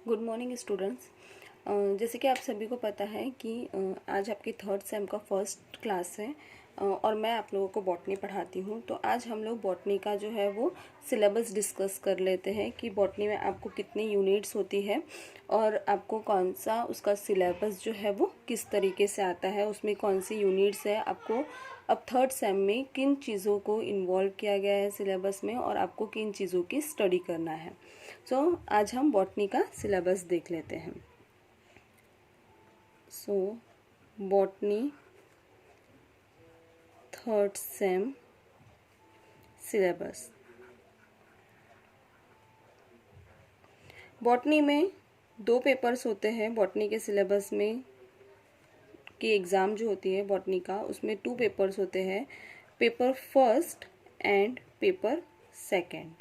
Good morning students. जैसे कि आप सभी को पता है कि आज आपकी थर्ड सेम का फर्स्ट क्लास है और मैं आप लोगों को बॉटनी पढ़ाती हूँ। तो आज हम लोग बॉटनी का जो है वो सिलेबस डिस्कस कर लेते हैं कि बॉटनी में आपको कितनी यूनिट्स होती है और आपको कौन सा उसका सिलेबस जो है वो किस तरीके से आता है, उसमें कौन सी यूनिट्स है, आपको अब थर्ड सेम में किन चीज़ों को इन्वॉल्व किया गया है सिलेबस में और आपको किन चीज़ों की स्टडी करना है। आज हम बॉटनी का सिलेबस देख लेते हैं। Botany third same syllabus. Botany में 2 पेपर्स होते हैं। बॉटनी के सिलेबस में की एग्ज़ाम जो होती है बॉटनी का, उसमें 2 पेपर्स होते हैं, paper first and paper second.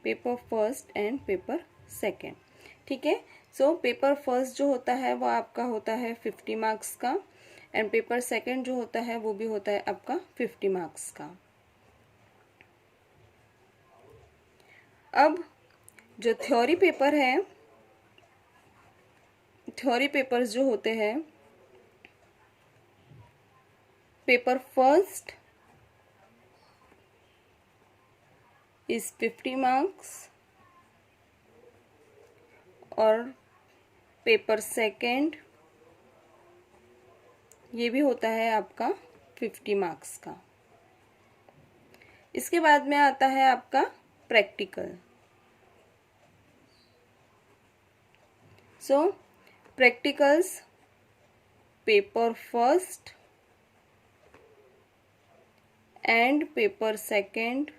Paper first and paper second, ठीक है। पेपर फर्स्ट जो होता है वो आपका होता है 50 मार्क्स का एंड पेपर सेकेंड जो होता है वो भी होता है आपका 50 मार्क्स का। अब जो थ्योरी पेपर है, थ्योरी पेपर्स जो होते हैं, पेपर फर्स्ट इज 50 मार्क्स और पेपर सेकेंड ये भी होता है आपका 50 मार्क्स का। इसके बाद में आता है आपका practical. Practicals paper first and paper second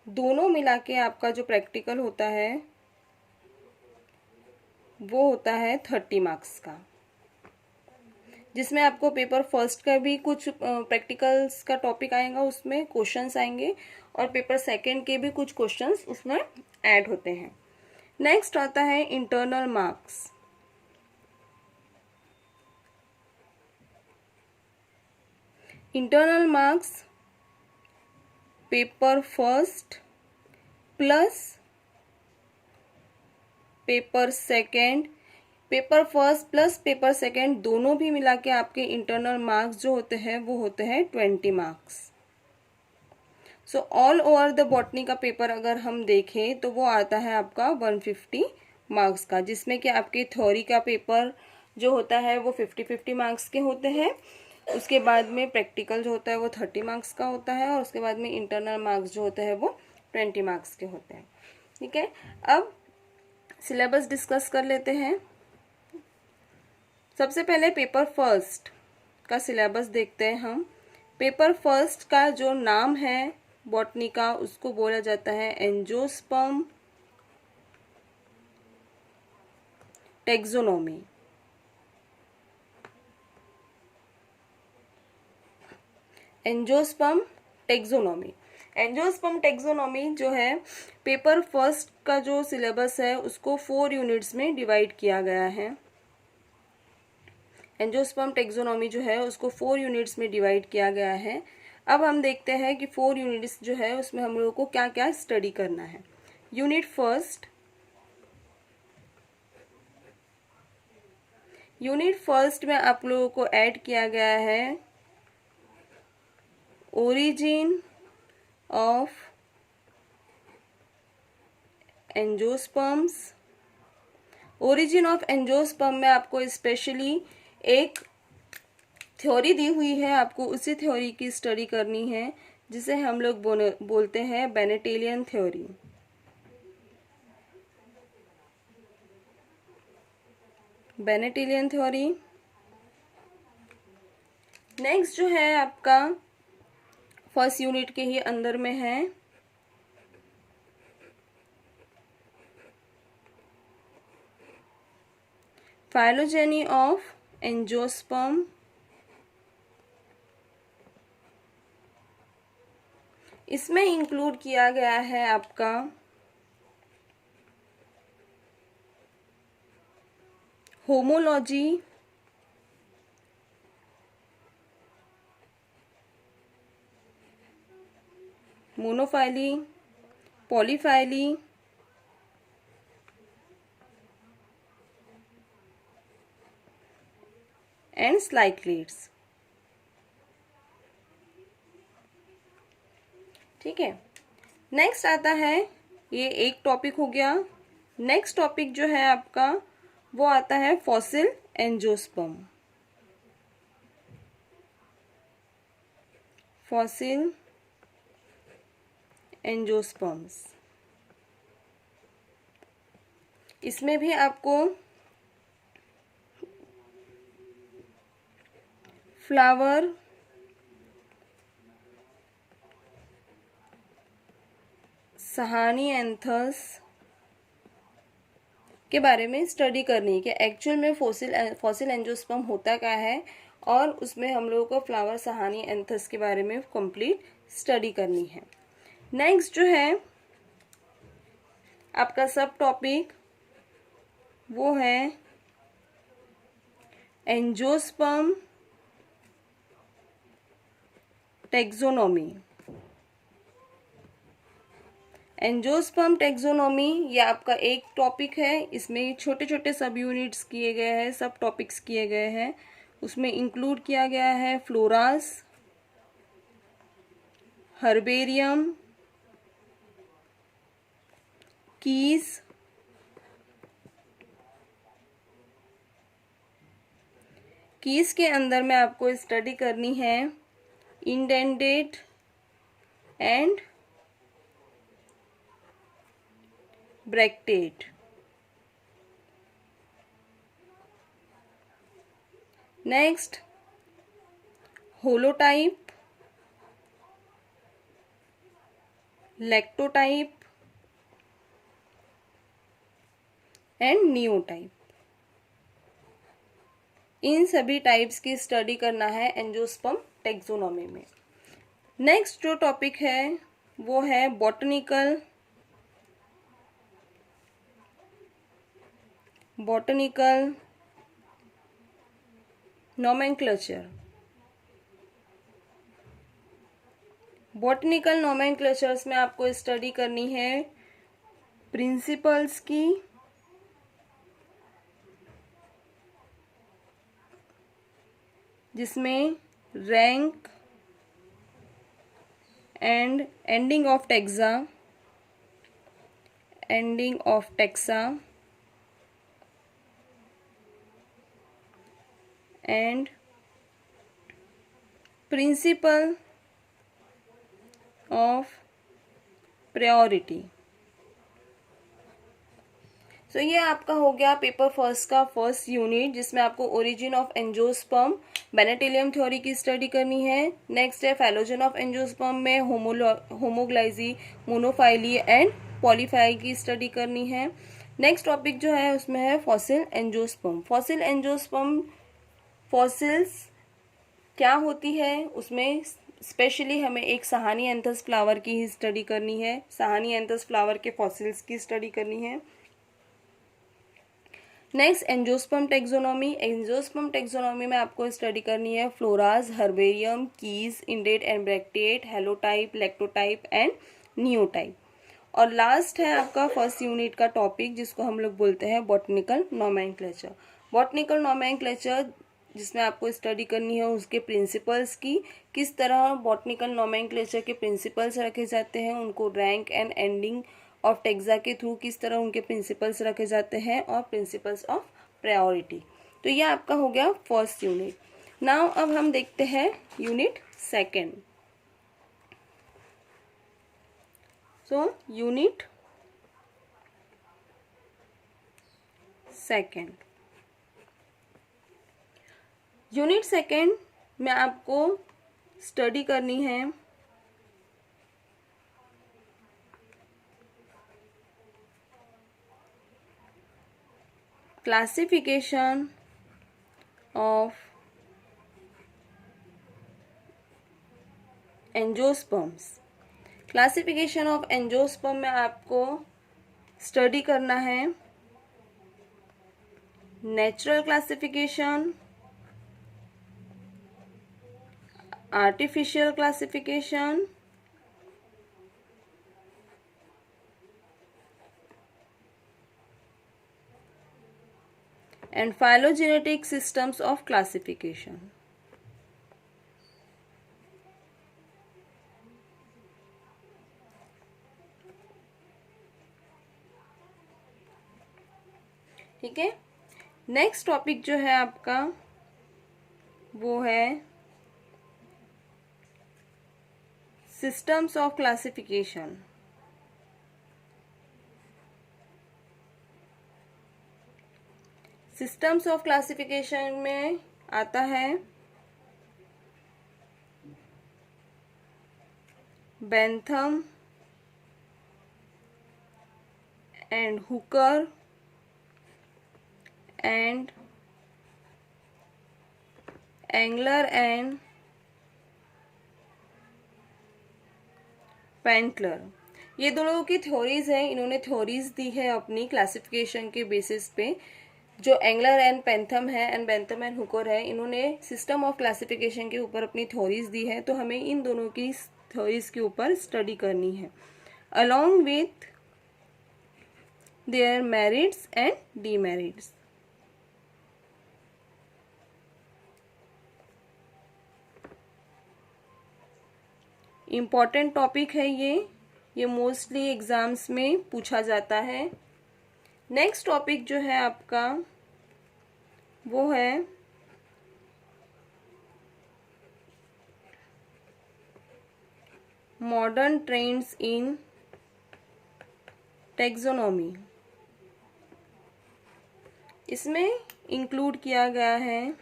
दोनों मिला के आपका जो प्रैक्टिकल होता है वो होता है 30 मार्क्स का, जिसमें आपको पेपर फर्स्ट का भी कुछ प्रैक्टिकल्स का टॉपिक आएगा, उसमें क्वेश्चंस आएंगे और पेपर सेकेंड के भी कुछ क्वेश्चंस उसमें ऐड होते हैं। नेक्स्ट आता है internal marks. Internal marks paper first plus paper second, paper first plus paper second दोनों भी मिला के आपके इंटरनल मार्क्स जो होते हैं वो होते हैं 20 marks. All over the botany का पेपर अगर हम देखें तो वो आता है आपका 150 मार्क्स का, जिसमें कि आपके थ्योरी का पेपर जो होता है वो 50-50 मार्क्स के होते हैं। उसके बाद में प्रैक्टिकल जो होता है वो 30 मार्क्स का होता है और उसके बाद में इंटरनल मार्क्स जो होते हैं वो 20 मार्क्स के होते हैं, ठीक है। अब सिलेबस डिस्कस कर लेते हैं। सबसे पहले पेपर फर्स्ट का सिलेबस देखते हैं हम। पेपर फर्स्ट का जो नाम है बॉटनी का उसको बोला जाता है angiosperm taxonomy. Angiosperm taxonomy. Angiosperm taxonomy जो है पेपर फर्स्ट का जो सिलेबस है उसको 4 यूनिट्स में डिवाइड किया गया है। एंजियोस्पर्म टैक्सोनॉमी जो है उसको 4 यूनिट्स में डिवाइड किया गया है। अब हम देखते हैं कि 4 यूनिट्स जो है उसमें हम लोगों को क्या क्या स्टडी करना है। यूनिट फर्स्ट, यूनिट फर्स्ट में आप लोगों को ऐड किया गया है origin of angiosperms. Origin of angiosperm में आपको स्पेशली एक थ्योरी दी हुई है, आपको उसी थ्योरी की स्टडी करनी है जिसे हम लोग बोलते हैं बेनेटेलियन थ्योरी। बेनेटेलियन थ्योरी। नेक्स्ट जो है आपका फर्स्ट यूनिट के ही अंदर में है फाइलोजेनी ऑफ एंजियोस्पर्म। इसमें इंक्लूड किया गया है आपका होमोलॉजी, मोनोफाइली, पॉलीफाइली, एंड साइक्लिड्स। ठीक है, नेक्स्ट आता है, ये एक टॉपिक हो गया। नेक्स्ट टॉपिक जो है आपका वो आता है फॉसिल एंजियोस्पर्म। फॉसिल एंजियोस्पर्म्स, इसमें भी आपको फ्लावर सहानी एंथस के बारे में स्टडी करनी है कि एक्चुअल में फॉसिल एंजियोस्पर्म होता क्या है, और उसमें हम लोगों को फ्लावर सहानी एंथस के बारे में कंप्लीट स्टडी करनी है। नेक्स्ट जो है आपका सब टॉपिक वो है एंजियोस्पर्म टैक्सोनॉमी। एंजियोस्पर्म टैक्सोनॉमी ये आपका एक टॉपिक है, इसमें छोटे छोटे सब यूनिट्स किए गए हैं, सब टॉपिक्स किए गए हैं। उसमें इंक्लूड किया गया है फ्लोरास, हर्बेरियम, कीज, कीज के अंदर में आपको स्टडी करनी है indented and bracketed. Next holotype, lectotype and neotype. इन सभी टाइप्स की स्टडी करना है एंजियोस्पर्म टैक्सोनॉमी में। नेक्स्ट जो टॉपिक है वो है बॉटनिकल नोमेनक्लेचर। बॉटनिकल नोमेनक्लेचर्स में आपको स्टडी करनी है प्रिंसिपल्स की, जिसमें rank and ending of taxa and principle of priority. So ये आपका हो गया पेपर फर्स्ट का फर्स्ट यूनिट, जिसमें आपको origin of angiosperm Bennettitales theory की स्टडी करनी है। नेक्स्ट है फैलोजन ऑफ एंजियोस्पर्म में होमोग्लाइजी, मोनोफाइली एंड पॉलीफाई की स्टडी करनी है। नेक्स्ट टॉपिक जो है उसमें है fossil angiosperm. Fossil angiosperm, fossils क्या होती है, उसमें स्पेशली हमें एक सहानी एंथस फ्लावर की ही स्टडी करनी है। सहानी एंथस फ्लावर के फॉसिल्स की स्टडी करनी है। Next angiosperm taxonomy. Angiosperm taxonomy में आपको स्टडी करनी है floras, herbarium, keys, indented and bracketed, holotype, lectotype and neotype. और लास्ट है आपका फर्स्ट यूनिट का टॉपिक, जिसको हम लोग बोलते हैं बॉटनिकल नोमेनक्लेचर। बॉटनिकल नोमेनक्लेचर जिसमें आपको स्टडी करनी है उसके प्रिंसिपल्स की, किस तरह बॉटनिकल नोमेनक्लेचर के प्रिंसिपल्स रखे जाते हैं, उनको rank and ending of taxa के थ्रू किस तरह उनके प्रिंसिपल्स रखे जाते हैं, और प्रिंसिपल्स ऑफ प्रायोरिटी। तो ये आपका हो गया फर्स्ट यूनिट। नाउ अब हम देखते हैं unit second. So unit second, unit second में आपको स्टडी करनी है classification of angiosperms. Classification of angiosperm में आपको स्टडी करना है natural classification, artificial classification, and phylogenetic systems of classification. ठीक है, नेक्स्ट टॉपिक जो है आपका वो है systems of classification. Systems of classification में आता है Bentham and Hooker and Engler and Prantl. ये दो लोगों की थ्योरीज हैं, इन्होंने थ्योरीज दी है अपनी क्लासिफिकेशन के बेसिस पे। जो एंगलर एंड पेंथम है एंड बेंथम एंड हुकर है, इन्होंने सिस्टम ऑफ क्लासिफिकेशन के ऊपर अपनी थ्योरीज दी है। तो हमें इन दोनों की थ्योरीज के ऊपर स्टडी करनी है along with their merits and demerits. Important topic है ये मोस्टली एग्जाम्स में पूछा जाता है। नेक्स्ट टॉपिक जो है आपका वो है मॉडर्न ट्रेंड्स इन टैक्सोनॉमी। इसमें इंक्लूड किया गया है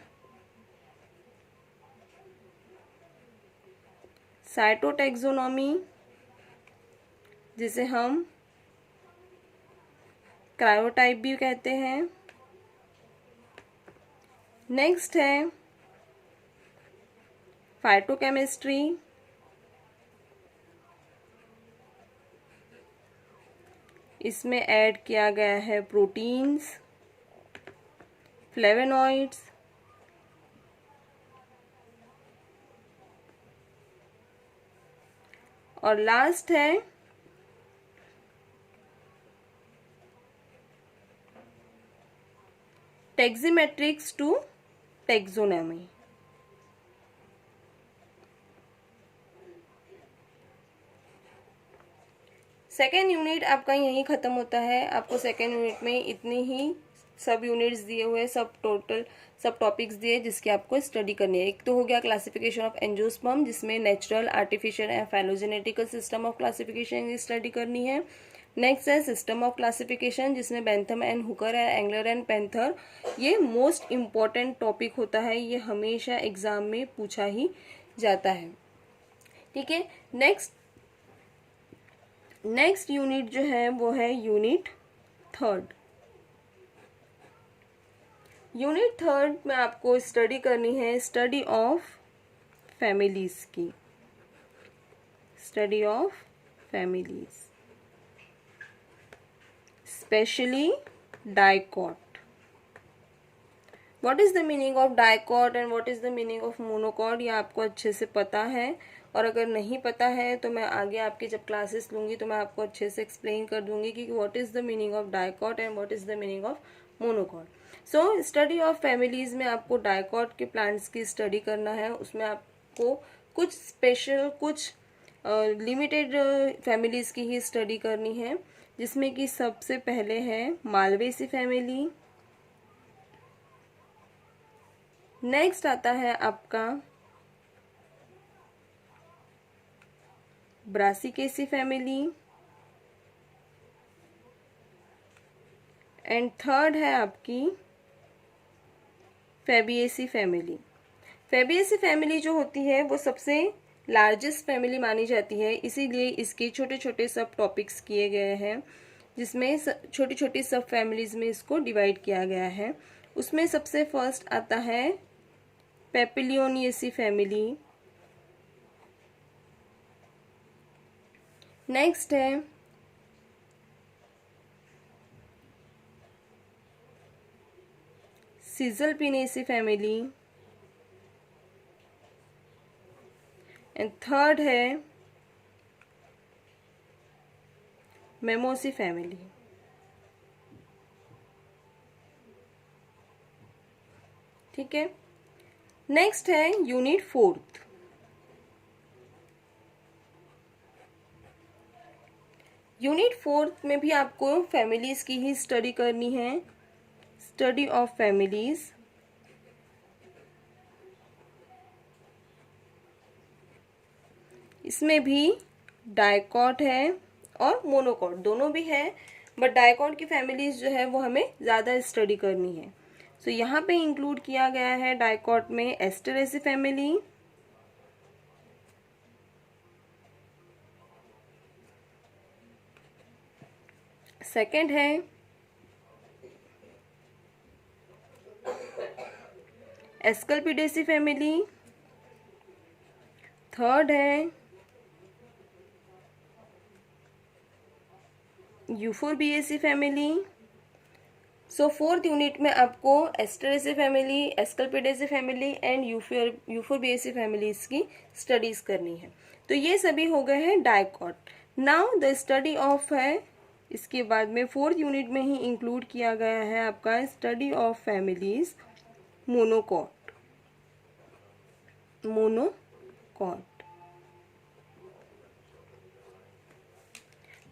साइटोटैक्सोनॉमी, जिसे हम क्रायोटाइप भी कहते हैं। नेक्स्ट है फाइटोकेमिस्ट्री, इसमें ऐड किया गया है प्रोटीन्स, फ्लेवेनॉइड्स, और लास्ट है टैक्सीमेट्रिक्स टू टैक्सोनॉमी। सेकेंड यूनिट आपका यहीं ख़त्म होता है। आपको सेकेंड यूनिट में इतनी ही सब यूनिट्स दिए हुए, सब टोटल सब टॉपिक्स दिए जिसकी आपको स्टडी करनी है। एक तो हो गया क्लासिफिकेशन ऑफ एंजियोस्पर्म, जिसमें natural, artificial and phylogenetical system of classification की स्टडी करनी है। नेक्स्ट है सिस्टम ऑफ क्लासिफिकेशन, जिसमें बेंथम एंड हुकर है, एंगलर एंड पेंथर। ये मोस्ट इम्पॉर्टेंट टॉपिक होता है, ये हमेशा एग्जाम में पूछा ही जाता है। ठीक है, नेक्स्ट यूनिट जो है वो है यूनिट थर्ड। यूनिट थर्ड में आपको स्टडी करनी है स्टडी ऑफ फैमिलीज की, study of families, specially dicot. What is the meaning of dicot and what is the meaning of monocot, ये आपको अच्छे से पता है। और अगर नहीं पता है तो मैं आगे आपकी जब क्लासेस लूंगी तो मैं आपको अच्छे से एक्सप्लेन कर दूंगी कि what is the meaning of dicot and what is the meaning of monocot. So study of families में आपको डाइकॉट के प्लांट्स की स्टडी करना है। उसमें आपको कुछ स्पेशल, कुछ लिमिटेड फैमिलीज की ही स्टडी करनी है, जिसमें कि सबसे पहले है मालवेसी फैमिली। नेक्स्ट आता है आपका ब्रासिकेसी फैमिली, एंड थर्ड है आपकी फैबिएसी फैमिली। फैबिएसी फैमिली जो होती है वो सबसे लार्जेस्ट फैमिली मानी जाती है, इसीलिए इसके छोटे छोटे सब टॉपिक्स किए गए हैं, जिसमें छोटी छोटी सब फैमिलीज में इसको डिवाइड किया गया है। उसमें सबसे फर्स्ट आता है पेपिलियोनियसी फैमिली। नेक्स्ट है सिजलपिनेसी फैमिली, एंड थर्ड है मेमोसी फैमिली। ठीक है। नेक्स्ट है यूनिट 4। यूनिट 4 में भी आपको फैमिलीज की ही स्टडी करनी है, स्टडी ऑफ फैमिलीज। इसमें भी डाइकॉट है और मोनोकॉट दोनों भी है, बट डाइकॉट की फैमिलीज जो है वो हमें ज़्यादा स्टडी करनी है। सो यहाँ पे इंक्लूड किया गया है डाइकॉट में एस्टरेसी फैमिली, सेकंड है एस्कल्पिडेसी फैमिली, थर्ड है Euphorbiaceae family. So 4th unit में आपको Asteraceae family, Asclepiadaceae family and Euphorbiaceae families की स्टडीज करनी है। तो ये सभी हो गए हैं dicot. Now the study of है, इसके बाद में 4th यूनिट में ही इंक्लूड किया गया है आपका study of families monocot.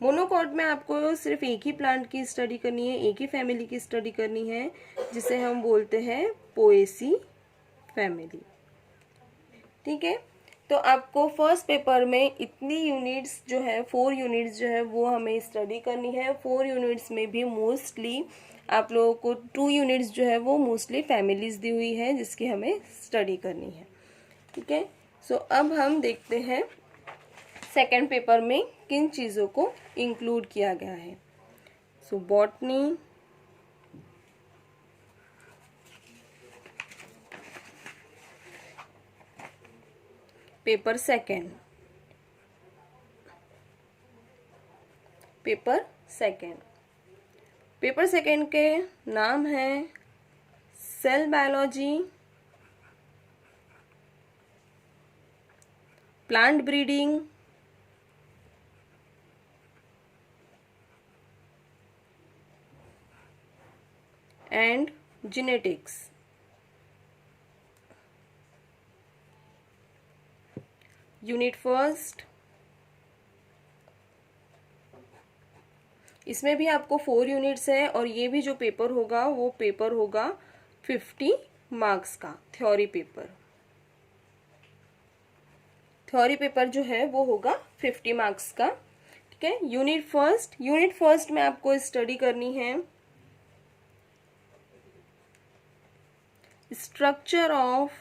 Monocot में आपको सिर्फ एक ही प्लांट की स्टडी करनी है, एक ही फैमिली की स्टडी करनी है, जिसे हम बोलते हैं पोएसी फैमिली। ठीक है। तो आपको फर्स्ट पेपर में इतनी यूनिट्स जो है 4 यूनिट्स जो है वो हमें स्टडी करनी है। 4 यूनिट्स में भी मोस्टली आप लोगों को 2 यूनिट्स जो है वो मोस्टली फैमिलीज दी हुई है जिसकी हमें स्टडी करनी है। ठीक है। सो अब हम देखते हैं सेकेंड पेपर में किन चीज़ों को इंक्लूड किया गया है। So botany, paper second, paper second के नाम है cell biology, plant breeding, and genetics. Unit first, इसमें भी आपको 4 यूनिट्स है और ये भी जो पेपर होगा वो पेपर होगा 50 मार्क्स का थ्योरी पेपर। थ्योरी पेपर जो है वो होगा 50 मार्क्स का। ठीक है। यूनिट फर्स्ट में आपको स्टडी करनी है structure of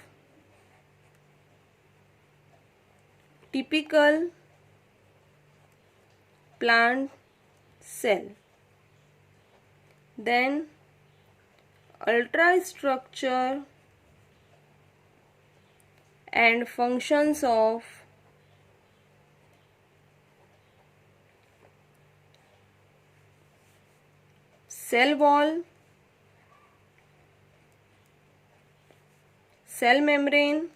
typical plant cell, then ultrastructure and functions of cell wall, cell membrane,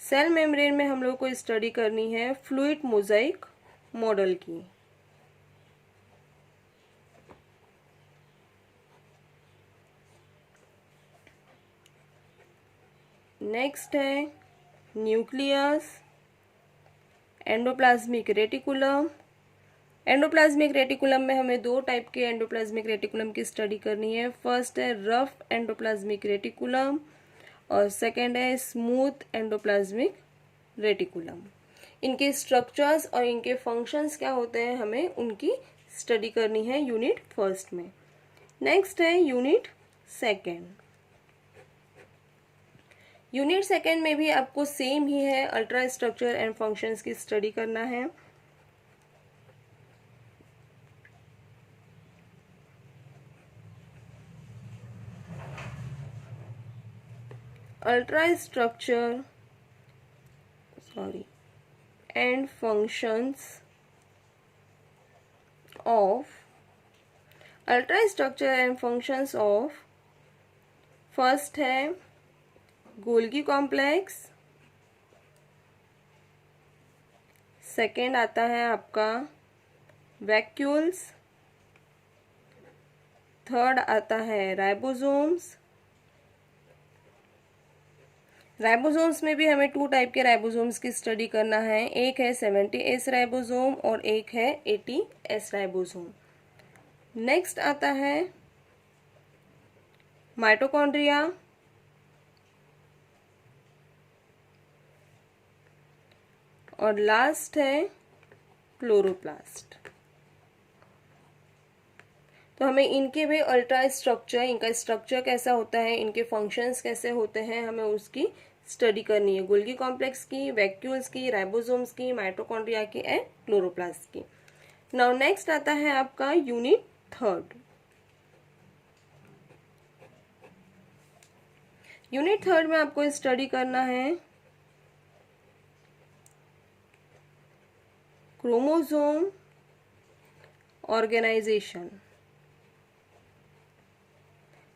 cell membrane में हम लोग को स्टडी करनी है फ्लूइड मोजाइक मॉडल की। नेक्स्ट है nucleus, endoplasmic reticulum. Endoplasmic reticulum में हमें 2 टाइप के एंडोप्लाज्मिक रेटिकुलम की स्टडी करनी है। फर्स्ट है रफ एंडोप्लाज्मिक रेटिकुलम और सेकेंड है स्मूथ एंडोप्लाज्मिक रेटिकुलम। इनके स्ट्रक्चर्स और इनके फंक्शंस क्या होते हैं हमें उनकी स्टडी करनी है यूनिट फर्स्ट में। नेक्स्ट है यूनिट सेकेंड। यूनिट सेकेंड में भी आपको सेम ही है, अल्ट्रा स्ट्रक्चर एंड फंक्शंस की स्टडी करना है। Ultra structure and functions of ultrastructure and functions of first है गोल्गी कॉम्प्लेक्स, सेकेंड आता है आपका वैक्यूल्स, थर्ड आता है राइबोसोम्स। राइबोसोम्स में भी हमें 2 टाइप के राइबोसोम्स की स्टडी करना है, एक है 70S राइबोसोम और एक है 80S राइबोसोम। नेक्स्ट आता है माइटोकॉन्ड्रिया, और लास्ट है क्लोरोप्लास्ट। तो हमें इनके भी अल्ट्रा स्ट्रक्चर, इनका स्ट्रक्चर कैसा होता है, इनके फंक्शंस कैसे होते हैं, हमें उसकी स्टडी करनी है। गोल्गी कॉम्प्लेक्स की, वैक्यूल्स की, राइबोसोम्स की, माइटोकॉन्ड्रिया की एंड क्लोरोप्लास्ट की। नाउ नेक्स्ट आता है आपका यूनिट थर्ड। यूनिट थर्ड में आपको स्टडी करना है क्रोमोसोम ऑर्गेनाइजेशन।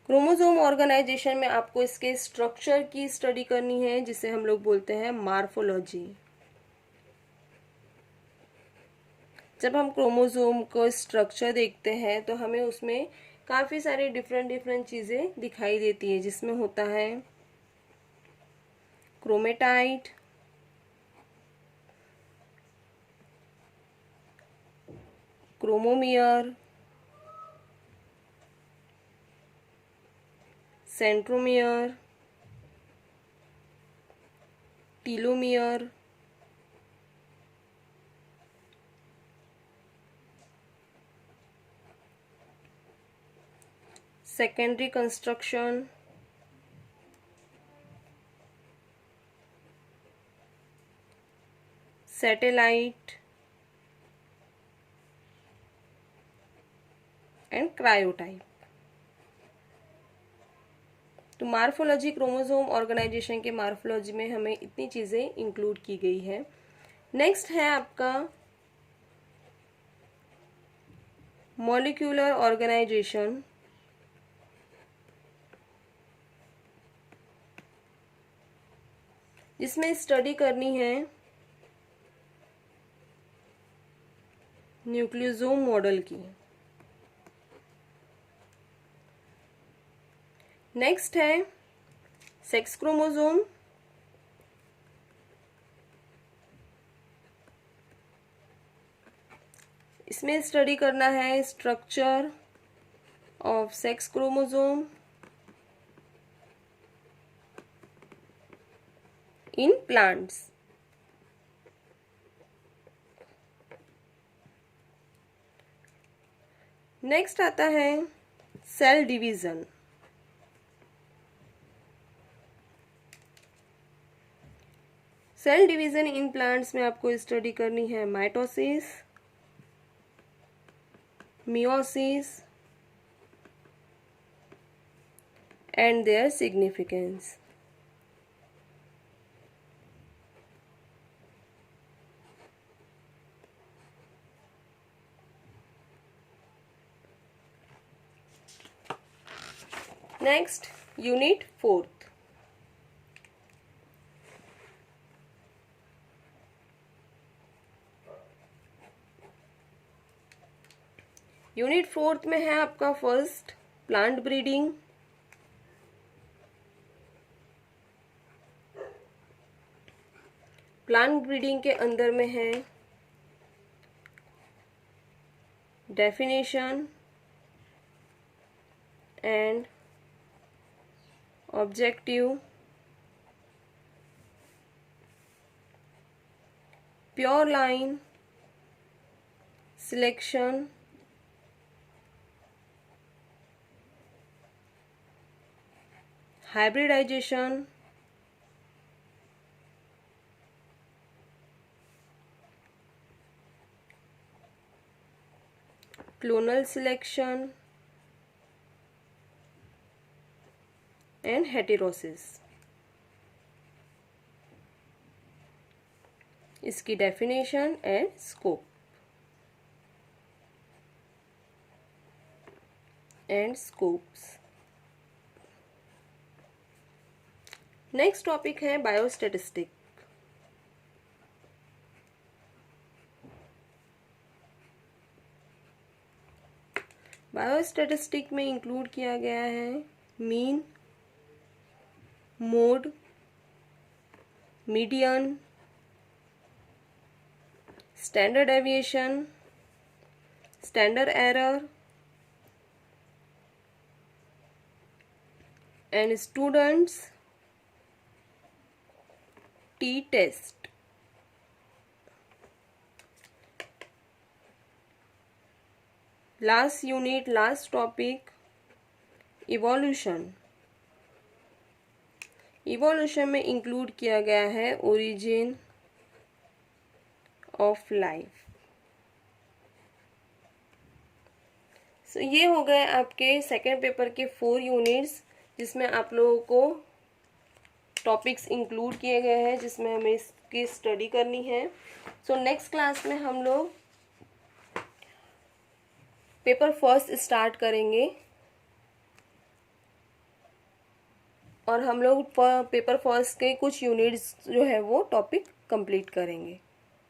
क्रोमोसोम ऑर्गेनाइजेशन में आपको इसके स्ट्रक्चर की स्टडी करनी है, जिसे हम लोग बोलते हैं मार्फोलॉजी। जब हम क्रोमोसोम को स्ट्रक्चर देखते हैं तो हमें उसमें काफ़ी सारी डिफरेंट चीज़ें दिखाई देती है, जिसमें होता है chromatid, chromomere, centromere, telomere, secondary construction, satellite and karyotype. तो मार्फोलॉजी, क्रोमोसोम ऑर्गेनाइजेशन के मार्फोलॉजी में हमें इतनी चीज़ें इंक्लूड की गई है। नेक्स्ट है आपका मॉलिक्यूलर ऑर्गेनाइजेशन। जिसमें स्टडी करनी है न्यूक्लियोसोम मॉडल की। नेक्स्ट है सेक्स क्रोमोसोम। इसमें स्टडी करना है structure of sex chromosome in plants. Next आता है cell division. Cell division in plants में आपको स्टडी करनी है mitosis, meiosis and their significance. Next unit fourth. Unit fourth में है आपका first plant breeding. Plant breeding के अंदर में है definition and objective, pure line, selection, hybridization, clonal selection and heterosis. इसकी definition and scope and scopes. Next topic है biostatistic. Biostatistic में इंक्लूड किया गया है mean, mode, median, standard deviation, standard error and students T test. Last unit, last topic, evolution. Evolution में include किया गया है ओरिजिन ऑफ लाइफ। सो ये हो गए आपके सेकेंड पेपर के 4 यूनिट्स, जिसमें आप लोगों को टॉपिक्स इंक्लूड किए गए हैं, जिसमें हमें इसकी स्टडी करनी है। सो नेक्स्ट क्लास में हम लोग पेपर फर्स्ट स्टार्ट करेंगे और हम लोग पेपर फर्स्ट के कुछ यूनिट्स जो है वो टॉपिक कंप्लीट करेंगे।